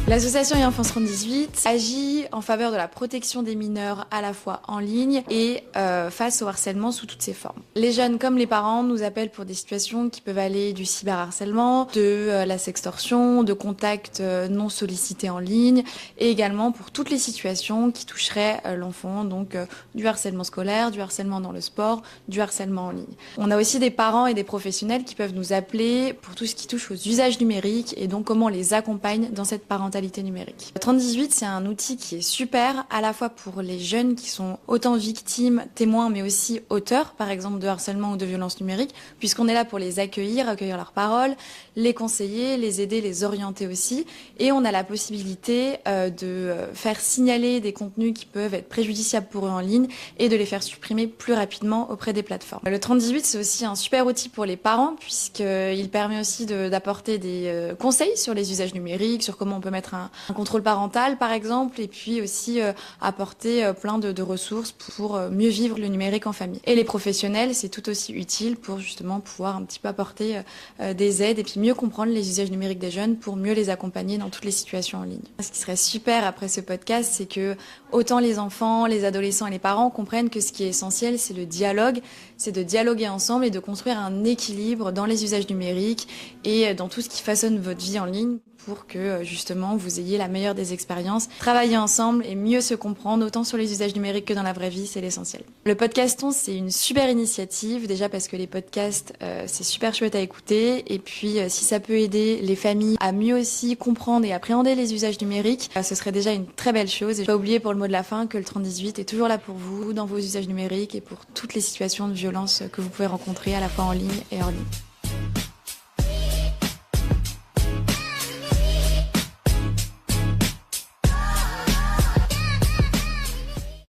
L'association e-Enfance 3018 agit en faveur de la protection des mineurs à la fois en ligne et face au harcèlement sous toutes ses formes. Les jeunes comme les parents nous appellent pour des situations qui peuvent aller du cyberharcèlement, de la sextorsion, de contacts non sollicités en ligne et également pour toutes les situations qui toucheraient l'enfant, donc du harcèlement scolaire, du harcèlement dans le sport, du harcèlement en ligne. On a aussi des parents et des professionnels qui peuvent nous appeler pour tout ce qui touche aux usages numériques et donc comment on les accompagne dans cette parentalité numérique. 3018, c'est un outil qui est super à la fois pour les jeunes qui sont autant victimes, témoins, mais aussi auteurs, par exemple de harcèlement ou de violence numérique, puisqu'on est là pour les accueillir leurs paroles, les conseiller, les aider, les orienter aussi. Et on a la possibilité de faire signaler des contenus qui peuvent être préjudiciables pour eux en ligne et de les faire supprimer plus rapidement auprès des plateformes. Le 3018, c'est aussi un super outil pour les parents, puisqu'il permet aussi d'apporter des conseils sur les usages numériques, sur comment on peut mettre un contrôle parental par exemple, et puis aussi apporter plein de ressources pour mieux vivre le numérique en famille. Et les professionnels, c'est tout aussi utile pour justement pouvoir un petit peu apporter des aides et puis mieux comprendre les usages numériques des jeunes pour mieux les accompagner dans toutes les situations en ligne. Ce qui serait super après ce podcast, c'est que autant les enfants, les adolescents et les parents comprennent que ce qui est essentiel, c'est le dialogue, c'est de dialoguer ensemble et de construire un équilibre dans les usages numériques et dans tout ce qui façonne votre vie en ligne pour que justement vous ayez la meilleure des expériences. Travailler ensemble et mieux se comprendre, autant sur les usages numériques que dans la vraie vie, c'est l'essentiel. Le podcaston, c'est une super initiative, déjà parce que les podcasts, c'est super chouette à écouter, et puis si ça peut aider les familles à mieux aussi comprendre et appréhender les usages numériques, ce serait déjà une très belle chose. Et pas oublier pour le mot de la fin que le 3018 est toujours là pour vous, dans vos usages numériques et pour toutes les situations de violence que vous pouvez rencontrer à la fois en ligne et hors ligne.